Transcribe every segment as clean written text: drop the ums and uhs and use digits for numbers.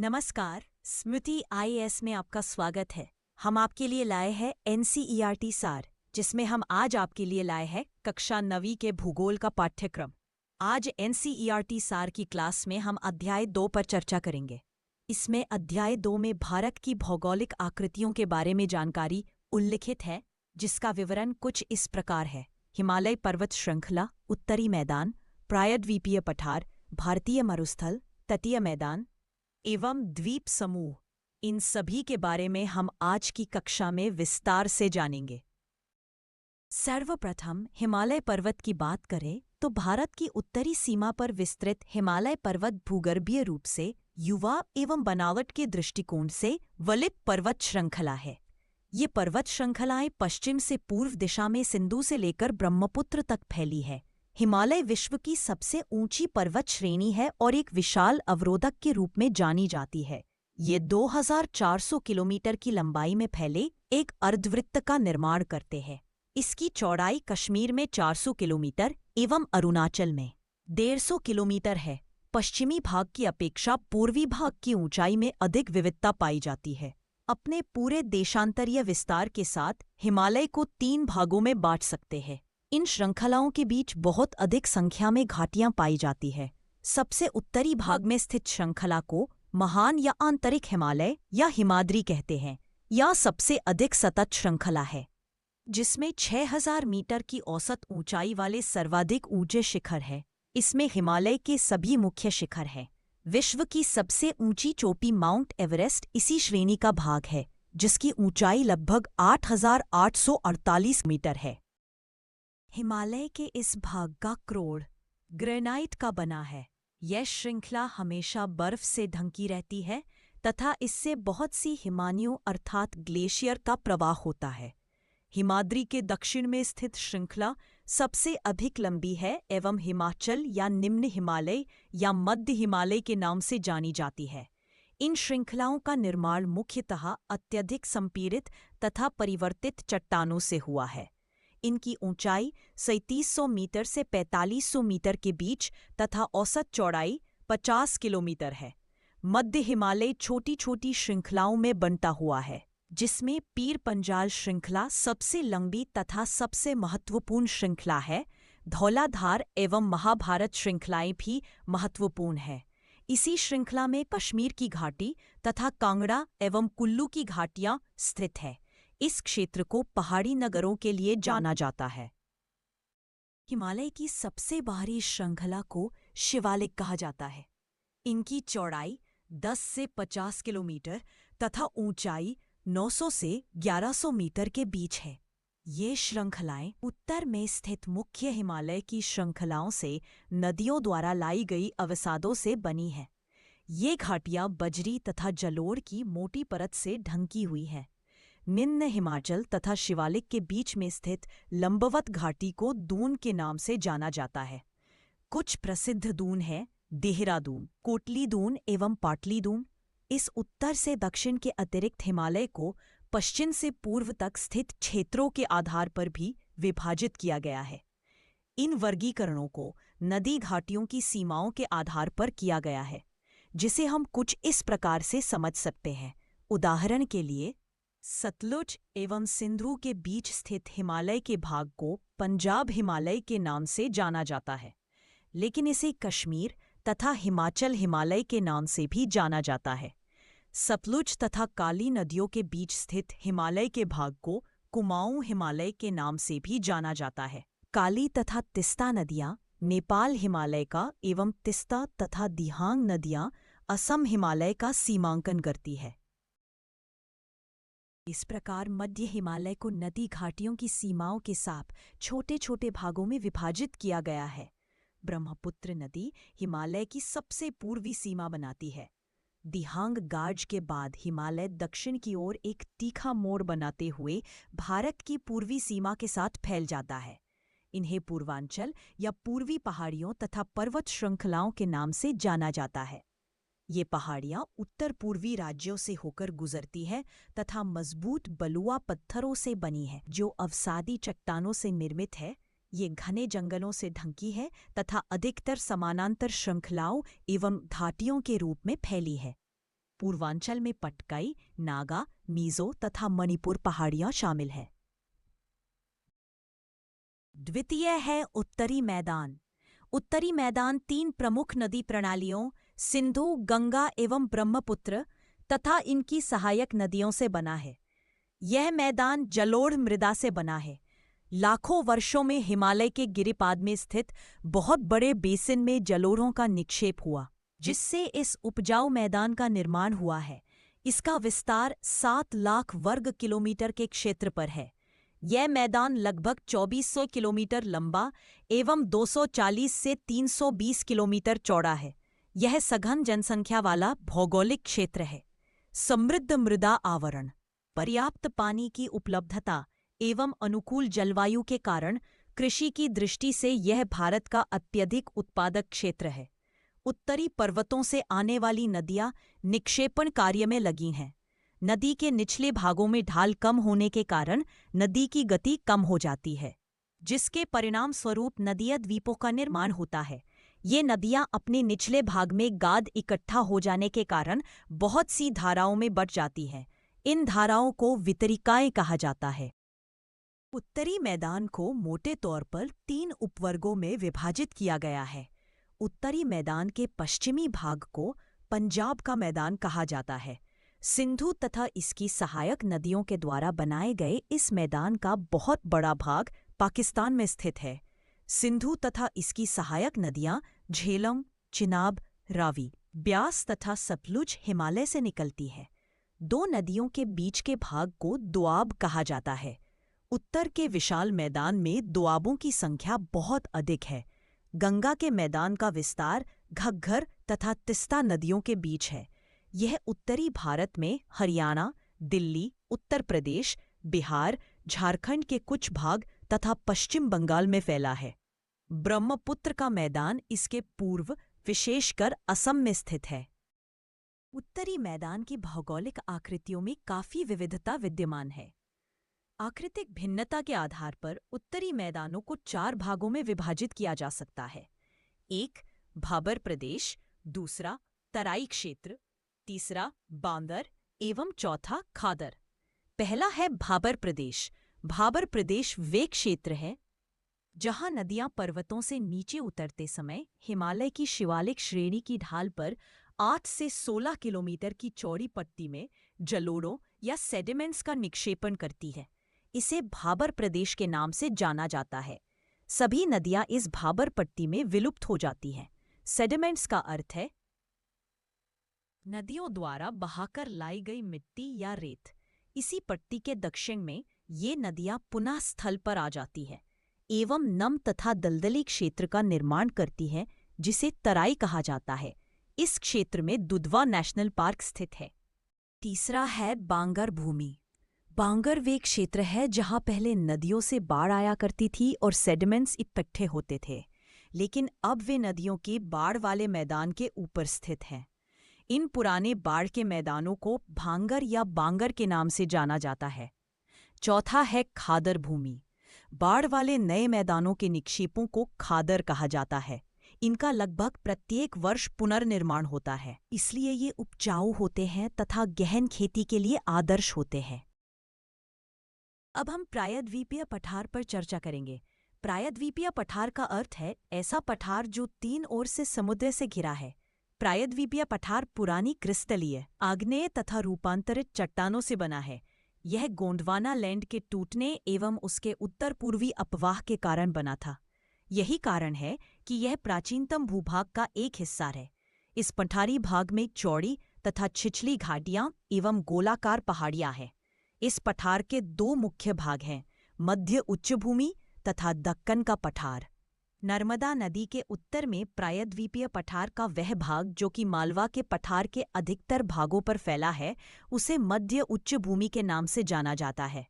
नमस्कार, स्मृति आईएएस में आपका स्वागत है। हम आपके लिए लाए हैं एनसीईआरटी सार, जिसमें हम आज आपके लिए लाए हैं कक्षा 9वीं के भूगोल का पाठ्यक्रम। आज एनसीईआरटी सार की क्लास में हम अध्याय 2 पर चर्चा करेंगे। इसमें अध्याय 2 में भारत की भौगोलिक आकृतियों के बारे में जानकारी उल्लिखित है, जिसका विवरण कुछ इस प्रकार है। हिमालय पर्वत श्रृंखला, उत्तरी मैदान, प्रायद्वीपीय पठार, भारतीय मरुस्थल, तटीय मैदान एवं द्वीप समूह, इन सभी के बारे में हम आज की कक्षा में विस्तार से जानेंगे। सर्वप्रथम हिमालय पर्वत की बात करें तो भारत की उत्तरी सीमा पर विस्तृत हिमालय पर्वत भूगर्भीय रूप से युवा एवं बनावट के दृष्टिकोण से वलित पर्वत श्रृंखला है। ये पर्वत श्रृंखलाएं पश्चिम से पूर्व दिशा में सिंधु से लेकर ब्रह्मपुत्र तक फैली है। हिमालय विश्व की सबसे ऊंची पर्वत श्रेणी है और एक विशाल अवरोधक के रूप में जानी जाती है। ये 2400 किलोमीटर की लंबाई में फैले एक अर्धवृत्त का निर्माण करते हैं। इसकी चौड़ाई कश्मीर में 400 किलोमीटर एवं अरुणाचल में 150 किलोमीटर है। पश्चिमी भाग की अपेक्षा पूर्वी भाग की ऊंचाई में अधिक विविधता पाई जाती है। अपने पूरे देशांतरीय विस्तार के साथ हिमालय को 3 भागों में बांट सकते हैं। इन श्रृंखलाओं के बीच बहुत अधिक संख्या में घाटियां पाई जाती है। सबसे उत्तरी भाग में स्थित श्रृंखला को महान या आंतरिक हिमालय या हिमाद्री कहते हैं, या सबसे अधिक सतत श्रृंखला है, जिसमें 6000 मीटर की औसत ऊंचाई वाले सर्वाधिक ऊंचे शिखर है। इसमें हिमालय के सभी मुख्य शिखर हैं। विश्व की सबसे ऊंची चोटी माउंट एवरेस्ट इसी श्रेणी का भाग है, जिसकी ऊंचाई लगभग 8848 मीटर है। हिमालय के इस भाग का क्रोड़ ग्रेनाइट का बना है। यह श्रृंखला हमेशा बर्फ से ढंकी रहती है तथा इससे बहुत सी हिमानियों अर्थात ग्लेशियर का प्रवाह होता है। हिमाद्री के दक्षिण में स्थित श्रृंखला सबसे अधिक लंबी है एवं हिमाचल या निम्न हिमालय या मध्य हिमालय के नाम से जानी जाती है। इन श्रृंखलाओं का निर्माण मुख्यतः अत्यधिक संपीड़ित तथा परिवर्तित चट्टानों से हुआ है। इनकी ऊंचाई 3700 मीटर से 4500 मीटर के बीच तथा औसत चौड़ाई 50 किलोमीटर है। मध्य हिमालय छोटी छोटी श्रृंखलाओं में बंटा हुआ है, जिसमें पीर पंजाल श्रृंखला सबसे लंबी तथा सबसे महत्वपूर्ण श्रृंखला है। धौलाधार एवं महाभारत श्रृंखलाएं भी महत्वपूर्ण है। इसी श्रृंखला में कश्मीर की घाटी तथा कांगड़ा एवं कुल्लू की घाटियां स्थित है। इस क्षेत्र को पहाड़ी नगरों के लिए जाना जाता है। हिमालय की सबसे बाहरी श्रृंखला को शिवालिक कहा जाता है। इनकी चौड़ाई 10 से 50 किलोमीटर तथा ऊंचाई 900 से 1100 मीटर के बीच है। ये श्रृंखलाएं उत्तर में स्थित मुख्य हिमालय की श्रृंखलाओं से नदियों द्वारा लाई गई अवसादों से बनी हैं। ये घाटियां बजरी तथा जलोढ़ की मोटी परत से ढंकी हुई हैं। निम्न हिमाचल तथा शिवालिक के बीच में स्थित लंबवत घाटी को दून के नाम से जाना जाता है। कुछ प्रसिद्ध दून हैं देहरादून, कोटली दून एवं पाटली दून। इस उत्तर से दक्षिण के अतिरिक्त हिमालय को पश्चिम से पूर्व तक स्थित क्षेत्रों के आधार पर भी विभाजित किया गया है। इन वर्गीकरणों को नदी घाटियों की सीमाओं के आधार पर किया गया है, जिसे हम कुछ इस प्रकार से समझ सकते हैं। उदाहरण के लिए, सतलुज एवं सिंधु के बीच स्थित हिमालय के भाग को पंजाब हिमालय के नाम से जाना जाता है, लेकिन इसे कश्मीर तथा हिमाचल हिमालय के नाम से भी जाना जाता है। सतलुज तथा काली नदियों के बीच स्थित हिमालय के भाग को कुमाऊं हिमालय के नाम से भी जाना जाता है। काली तथा तिस्ता नदियां नेपाल हिमालय का एवं तिस्ता तथा दिहांग नदियां असम हिमालय का सीमांकन करती है। इस प्रकार मध्य हिमालय को नदी घाटियों की सीमाओं के साथ छोटे छोटे भागों में विभाजित किया गया है। ब्रह्मपुत्र नदी हिमालय की सबसे पूर्वी सीमा बनाती है। दिहांग गार्ज के बाद हिमालय दक्षिण की ओर एक तीखा मोड़ बनाते हुए भारत की पूर्वी सीमा के साथ फैल जाता है। इन्हें पूर्वांचल या पूर्वी पहाड़ियों तथा पर्वत श्रृंखलाओं के नाम से जाना जाता है। ये पहाड़ियाँ उत्तर पूर्वी राज्यों से होकर गुजरती है तथा मजबूत बलुआ पत्थरों से बनी है, जो अवसादी चट्टानों से निर्मित है। ये घने जंगलों से ढंकी है तथा अधिकतर समानांतर श्रृंखलाओं एवं घाटियों के रूप में फैली है। पूर्वांचल में पटकाई, नागा, मिजो तथा मणिपुर पहाड़ियां शामिल हैं। द्वितीय है उत्तरी मैदान। उत्तरी मैदान 3 प्रमुख नदी प्रणालियों सिंधु, गंगा एवं ब्रह्मपुत्र तथा इनकी सहायक नदियों से बना है। यह मैदान जलोढ़ मृदा से बना है। लाखों वर्षों में हिमालय के गिरिपाद में स्थित बहुत बड़े बेसिन में जलोढ़ों का निक्षेप हुआ, जिससे इस उपजाऊ मैदान का निर्माण हुआ है। इसका विस्तार 7 लाख वर्ग किलोमीटर के क्षेत्र पर है। यह मैदान लगभग 2400 किलोमीटर लंबा एवं 240 से 320 किलोमीटर चौड़ा है। यह सघन जनसंख्या वाला भौगोलिक क्षेत्र है। समृद्ध मृदा आवरण, पर्याप्त पानी की उपलब्धता एवं अनुकूल जलवायु के कारण कृषि की दृष्टि से यह भारत का अत्यधिक उत्पादक क्षेत्र है। उत्तरी पर्वतों से आने वाली नदियां निक्षेपण कार्य में लगी हैं। नदी के निचले भागों में ढाल कम होने के कारण नदी की गति कम हो जाती है, जिसके परिणाम स्वरूप नदीय द्वीपों का निर्माण होता है। ये नदियां अपने निचले भाग में गाद इकट्ठा हो जाने के कारण बहुत सी धाराओं में बट जाती हैं। इन धाराओं को वितरिकाएं कहा जाता है। उत्तरी मैदान को मोटे तौर पर 3 उपवर्गों में विभाजित किया गया है। उत्तरी मैदान के पश्चिमी भाग को पंजाब का मैदान कहा जाता है। सिंधु तथा इसकी सहायक नदियों के द्वारा बनाए गए इस मैदान का बहुत बड़ा भाग पाकिस्तान में स्थित है। सिंधु तथा इसकी सहायक नदियां झेलम, चिनाब, रावी, ब्यास तथा सतलुज हिमालय से निकलती है। 2 नदियों के बीच के भाग को दोआब कहा जाता है। उत्तर के विशाल मैदान में दोआबों की संख्या बहुत अधिक है। गंगा के मैदान का विस्तार घग्गर तथा तिस्ता नदियों के बीच है। यह उत्तरी भारत में हरियाणा, दिल्ली, उत्तर प्रदेश, बिहार, झारखंड के कुछ भाग तथा पश्चिम बंगाल में फैला है। ब्रह्मपुत्र का मैदान इसके पूर्व विशेषकर असम में स्थित है। उत्तरी मैदान की भौगोलिक आकृतियों में काफी विविधता विद्यमान है। आकृतिक भिन्नता के आधार पर उत्तरी मैदानों को 4 भागों में विभाजित किया जा सकता है। 1 भाबर प्रदेश, दूसरा तराई क्षेत्र, तीसरा बांदर एवं चौथा खादर। पहला है भाबर प्रदेश। भाबर प्रदेश वे क्षेत्र है जहां नदियां पर्वतों से नीचे उतरते समय हिमालय की शिवालिक श्रेणी की ढाल पर 8 से 16 किलोमीटर की चौड़ी पट्टी में जलोढ़ों या सेडिमेंट्स का निक्षेपण करती है। इसे भाबर प्रदेश के नाम से जाना जाता है। सभी नदियां इस भाबर पट्टी में विलुप्त हो जाती हैं। सेडिमेंट्स का अर्थ है नदियों द्वारा बहाकर लाई गई मिट्टी या रेत। इसी पट्टी के दक्षिण में ये नदियां पुनः स्थल पर आ जाती है एवं नम तथा दलदली क्षेत्र का निर्माण करती है, जिसे तराई कहा जाता है। इस क्षेत्र में दुधवा नेशनल पार्क स्थित है। तीसरा है बांगर भूमि। बांगर वे क्षेत्र है जहां पहले नदियों से बाढ़ आया करती थी और सेडिमेंट्स इकट्ठे होते थे, लेकिन अब वे नदियों के बाढ़ वाले मैदान के ऊपर स्थित हैं। इन पुराने बाढ़ के मैदानों को भांगर या बांगर के नाम से जाना जाता है। चौथा है खादर भूमि। बाढ़ वाले नए मैदानों के निक्षेपों को खादर कहा जाता है। इनका लगभग प्रत्येक वर्ष पुनर्निर्माण होता है, इसलिए ये उपजाऊ होते हैं तथा गहन खेती के लिए आदर्श होते हैं। अब हम प्रायद्वीपीय पठार पर चर्चा करेंगे। प्रायद्वीपीय पठार का अर्थ है ऐसा पठार जो 3 ओर से समुद्र से घिरा है। प्रायद्वीपीय पठार पुरानी क्रिस्टलीय, आग्नेय तथा रूपांतरित चट्टानों से बना है। यह गोंडवाना लैंड के टूटने एवं उसके उत्तर पूर्वी अपवाह के कारण बना था। यही कारण है कि यह प्राचीनतम भूभाग का एक हिस्सा है। इस पठारी भाग में चौड़ी तथा छिछली घाटियां एवं गोलाकार पहाड़ियां हैं। इस पठार के 2 मुख्य भाग हैं, मध्य उच्चभूमि तथा दक्कन का पठार। नर्मदा नदी के उत्तर में प्रायद्वीपीय पठार का वह भाग जो कि मालवा के पठार के अधिकतर भागों पर फैला है, उसे मध्य उच्चभूमि के नाम से जाना जाता है।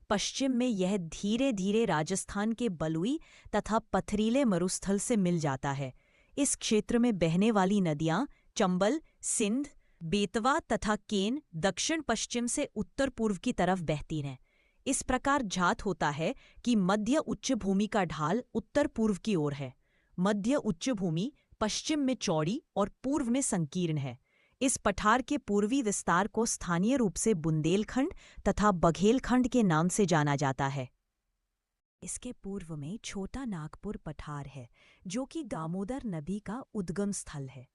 पश्चिम में यह धीरे धीरे राजस्थान के बलुई तथा पथरीले मरुस्थल से मिल जाता है। इस क्षेत्र में बहने वाली नदियां चंबल, सिंध, बेतवा तथा केन दक्षिण पश्चिम से उत्तर पूर्व की तरफ बहती हैं। इस प्रकार जात होता है कि मध्य उच्चभूमि का ढाल उत्तर पूर्व की ओर है। मध्य उच्चभूमि पश्चिम में चौड़ी और पूर्व में संकीर्ण है। इस पठार के पूर्वी विस्तार को स्थानीय रूप से बुंदेलखंड तथा बघेलखंड के नाम से जाना जाता है। इसके पूर्व में छोटा नागपुर पठार है, जो कि दामोदर नदी का उद्गम स्थल है।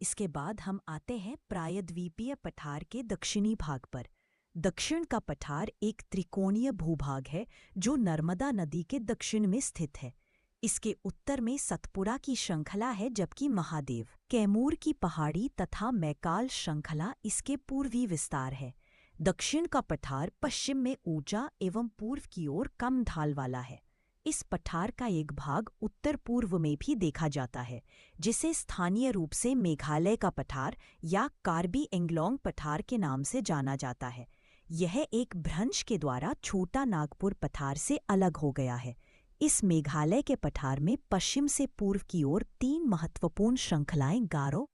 इसके बाद हम आते हैं प्रायद्वीपीय पठार के दक्षिणी भाग पर। दक्षिण का पठार एक त्रिकोणीय भूभाग है जो नर्मदा नदी के दक्षिण में स्थित है। इसके उत्तर में सतपुड़ा की श्रृंखला है, जबकि महादेव, कैमूर की पहाड़ी तथा मैकाल श्रृंखला इसके पूर्वी विस्तार है। दक्षिण का पठार पश्चिम में ऊंचा एवं पूर्व की ओर कम ढाल वाला है। इस पठार का एक भाग उत्तर पूर्व में भी देखा जाता है, जिसे स्थानीय रूप से मेघालय का पठार या कार्बी एंगलोंग पठार के नाम से जाना जाता है। यह एक भ्रंश के द्वारा छोटा नागपुर पठार से अलग हो गया है। इस मेघालय के पठार में पश्चिम से पूर्व की ओर 3 महत्वपूर्ण श्रृंखलाएं गारो,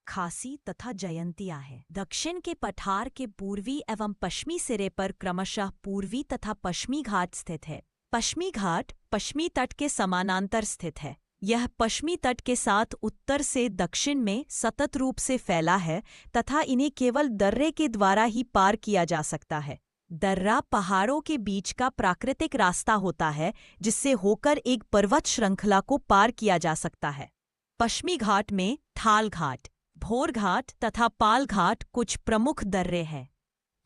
खासी तथा जयंतिया है। दक्षिण के पठार के पूर्वी एवं पश्चिमी सिरे पर क्रमशः पूर्वी तथा पश्चिमी घाट स्थित है। पश्चिमी घाट पश्चिमी तट के समानांतर स्थित है। यह पश्चिमी तट के साथ उत्तर से दक्षिण में सतत रूप से फैला है तथा इन्हें केवल दर्रे के द्वारा ही पार किया जा सकता है। दर्रा पहाड़ों के बीच का प्राकृतिक रास्ता होता है, जिससे होकर एक पर्वत श्रृंखला को पार किया जा सकता है। पश्चिमी घाट में थाल घाट, भोर घाट तथा पाल घाट कुछ प्रमुख दर्रे हैं।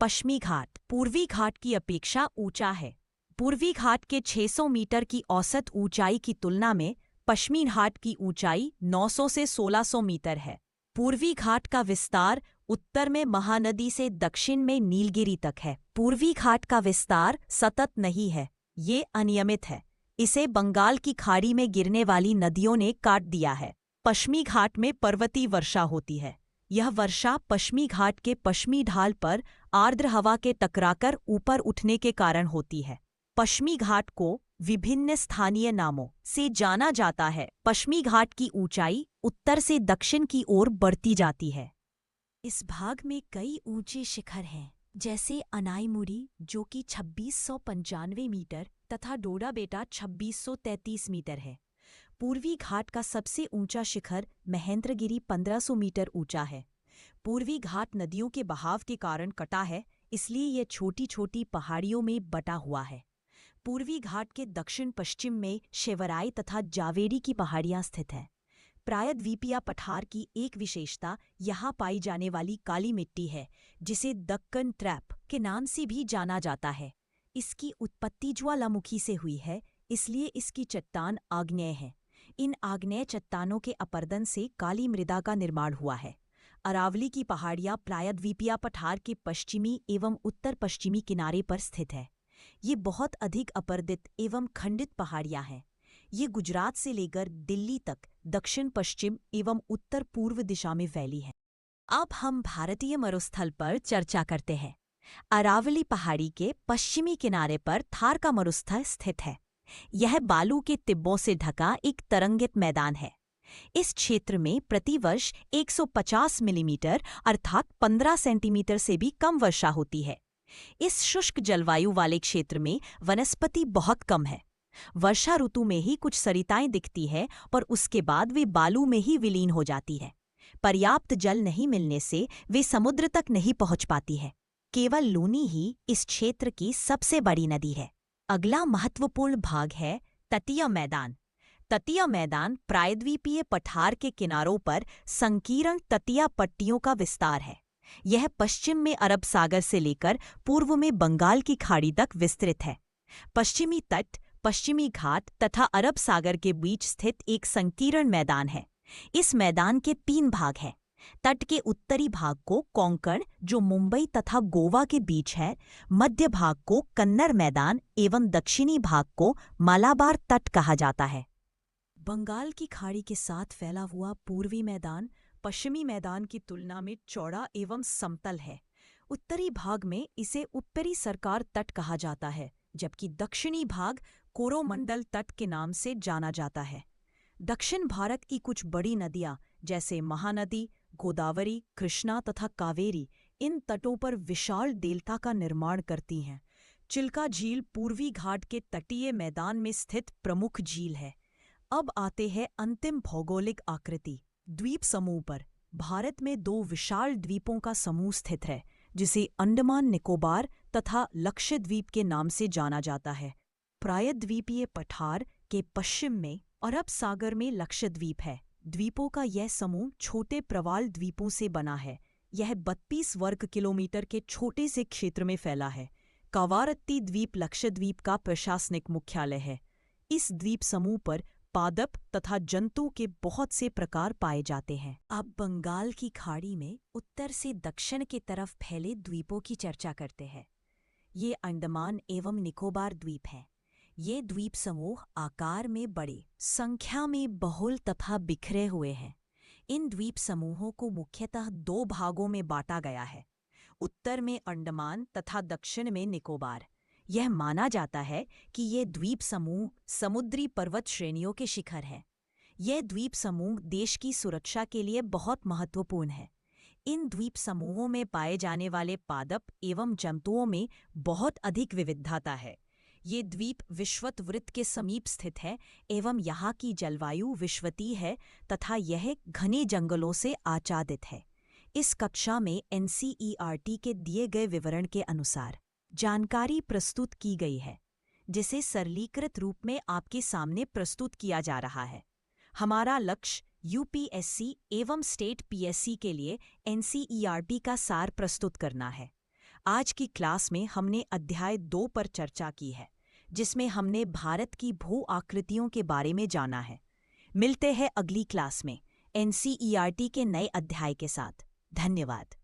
पश्चिमी घाट पूर्वी घाट की अपेक्षा ऊंचा है। पूर्वी घाट के 600 मीटर की औसत ऊंचाई की तुलना में पश्चिमी घाट की ऊंचाई 900 से 1600 मीटर है। पूर्वी घाट का विस्तार उत्तर में महानदी से दक्षिण में नीलगिरी तक है। पूर्वी घाट का विस्तार सतत नहीं है, ये अनियमित है। इसे बंगाल की खाड़ी में गिरने वाली नदियों ने काट दिया है। पश्चिमी घाट में पर्वतीय वर्षा होती है। यह वर्षा पश्चिमी घाट के पश्चिमी ढाल पर आर्द्र हवा के टकराकर ऊपर उठने के कारण होती है। पश्चिमी घाट को विभिन्न स्थानीय नामों से जाना जाता है। पश्चिमी घाट की ऊंचाई उत्तर से दक्षिण की ओर बढ़ती जाती है। इस भाग में कई ऊंचे शिखर हैं, जैसे अनाईमुड़ी जो कि 2695 मीटर तथा डोडाबेटा 2633 मीटर है। पूर्वी घाट का सबसे ऊंचा शिखर महेंद्रगिरी 1500 मीटर ऊंचा है। पूर्वी घाट नदियों के बहाव के कारण कटा है, इसलिए यह छोटी छोटी पहाड़ियों में बटा हुआ है। पूर्वी घाट के दक्षिण पश्चिम में शेवराई तथा जावेरी की पहाड़ियां स्थित हैं। प्रायद्वीपीय पठार की एक विशेषता यहाँ पाई जाने वाली काली मिट्टी है, जिसे दक्कन ट्रैप के नाम से भी जाना जाता है। इसकी उत्पत्ति ज्वालामुखी से हुई है, इसलिए इसकी चट्टान आग्नेय है। इन आग्नेय चट्टानों के अपर्दन से काली मृदा का निर्माण हुआ है। अरावली की पहाड़ियाँ प्रायद्वीपीय पठार के पश्चिमी एवं उत्तर पश्चिमी किनारे पर स्थित है। ये बहुत अधिक अपर्दित एवं खंडित पहाड़ियाँ हैं। ये गुजरात से लेकर दिल्ली तक दक्षिण पश्चिम एवं उत्तर पूर्व दिशा में फैली है। अब हम भारतीय मरुस्थल पर चर्चा करते हैं। अरावली पहाड़ी के पश्चिमी किनारे पर थार का मरुस्थल स्थित है। यह बालू के तिब्बों से ढका एक तरंगित मैदान है। इस क्षेत्र में प्रतिवर्ष 150 मिलीमीटर अर्थात 15 सेंटीमीटर से भी कम वर्षा होती है। इस शुष्क जलवायु वाले क्षेत्र में वनस्पति बहुत कम है। वर्षा ऋतु में ही कुछ सरिताएं दिखती है, पर उसके बाद वे बालू में ही विलीन हो जाती है। पर्याप्त जल नहीं मिलने से वे समुद्र तक नहीं पहुंच पाती है। केवल लूनी ही इस क्षेत्र की सबसे बड़ी नदी है। अगला महत्वपूर्ण भाग है तटीय मैदान। तटीय मैदान प्रायद्वीपीय पठार के किनारों पर संकीर्ण तटीय पट्टियों का विस्तार है। यह पश्चिम में अरब सागर से लेकर पूर्व में बंगाल की खाड़ी तक विस्तृत है। पश्चिमी तट, पश्चिमी घाट तथा अरब सागर के बीच स्थित एक संकीर्ण मैदान है। इस मैदान के 3 भाग हैं। तट के उत्तरी भाग को कोंकण, जो मुंबई तथा गोवा के बीच है, मध्य भाग को कन्नर मैदान एवं दक्षिणी भाग को मालाबार तट कहा जाता है। बंगाल की खाड़ी के साथ फैला हुआ पूर्वी मैदान पश्चिमी मैदान की तुलना में चौड़ा एवं समतल है। उत्तरी भाग में इसे उत्तरी सरकार तट कहा जाता है, जबकि दक्षिणी भाग कोरोमंडल तट के नाम से जाना जाता है। दक्षिण भारत की कुछ बड़ी नदियां जैसे महानदी, गोदावरी, कृष्णा तथा कावेरी इन तटों पर विशाल डेल्टा का निर्माण करती हैं। चिल्का झील पूर्वी घाट के तटीय मैदान में स्थित प्रमुख झील है। अब आते हैं अंतिम भौगोलिक आकृति द्वीप समूह पर। भारत में दो विशाल द्वीपों का समूह स्थित है, जिसे अंडमान निकोबार तथा लक्षद्वीप के नाम से जाना जाता है। प्रायद्वीपीय पठार के पश्चिम में अरब सागर में लक्षद्वीप है। द्वीपों का यह समूह छोटे प्रवाल द्वीपों से बना है। यह 32 वर्ग किलोमीटर के छोटे से क्षेत्र में फैला है। कावारत्ती द्वीप लक्षद्वीप का प्रशासनिक मुख्यालय है। इस द्वीप समूह पर पादप तथा जंतु के बहुत से प्रकार पाए जाते हैं। अब बंगाल की खाड़ी में उत्तर से दक्षिण की तरफ फैले द्वीपों की चर्चा करते हैं। ये अंडमान एवं निकोबार द्वीप हैं। ये द्वीप समूह आकार में बड़े, संख्या में बहुल तथा बिखरे हुए हैं। इन द्वीप समूहों को मुख्यतः दो भागों में बांटा गया है, उत्तर में अंडमान तथा दक्षिण में निकोबार। यह माना जाता है कि ये द्वीप समूह समुद्री पर्वत श्रेणियों के शिखर हैं। यह द्वीप समूह देश की सुरक्षा के लिए बहुत महत्वपूर्ण है। इन द्वीप समूहों में पाए जाने वाले पादप एवं जंतुओं में बहुत अधिक विविधता है। ये द्वीप विषुवत वृत्त के समीप स्थित है एवं यहाँ की जलवायु विषुवतीय है तथा यह घने जंगलों से आच्छादित है। इस कक्षा में NCERT के दिए गए विवरण के अनुसार जानकारी प्रस्तुत की गई है, जिसे सरलीकृत रूप में आपके सामने प्रस्तुत किया जा रहा है। हमारा लक्ष्य UPSC एवं स्टेट PSC के लिए NCERT का सार प्रस्तुत करना है। आज की क्लास में हमने अध्याय 2 पर चर्चा की है, जिसमें हमने भारत की भू आकृतियों के बारे में जाना है। मिलते हैं अगली क्लास में NCERT के नए अध्याय के साथ। धन्यवाद।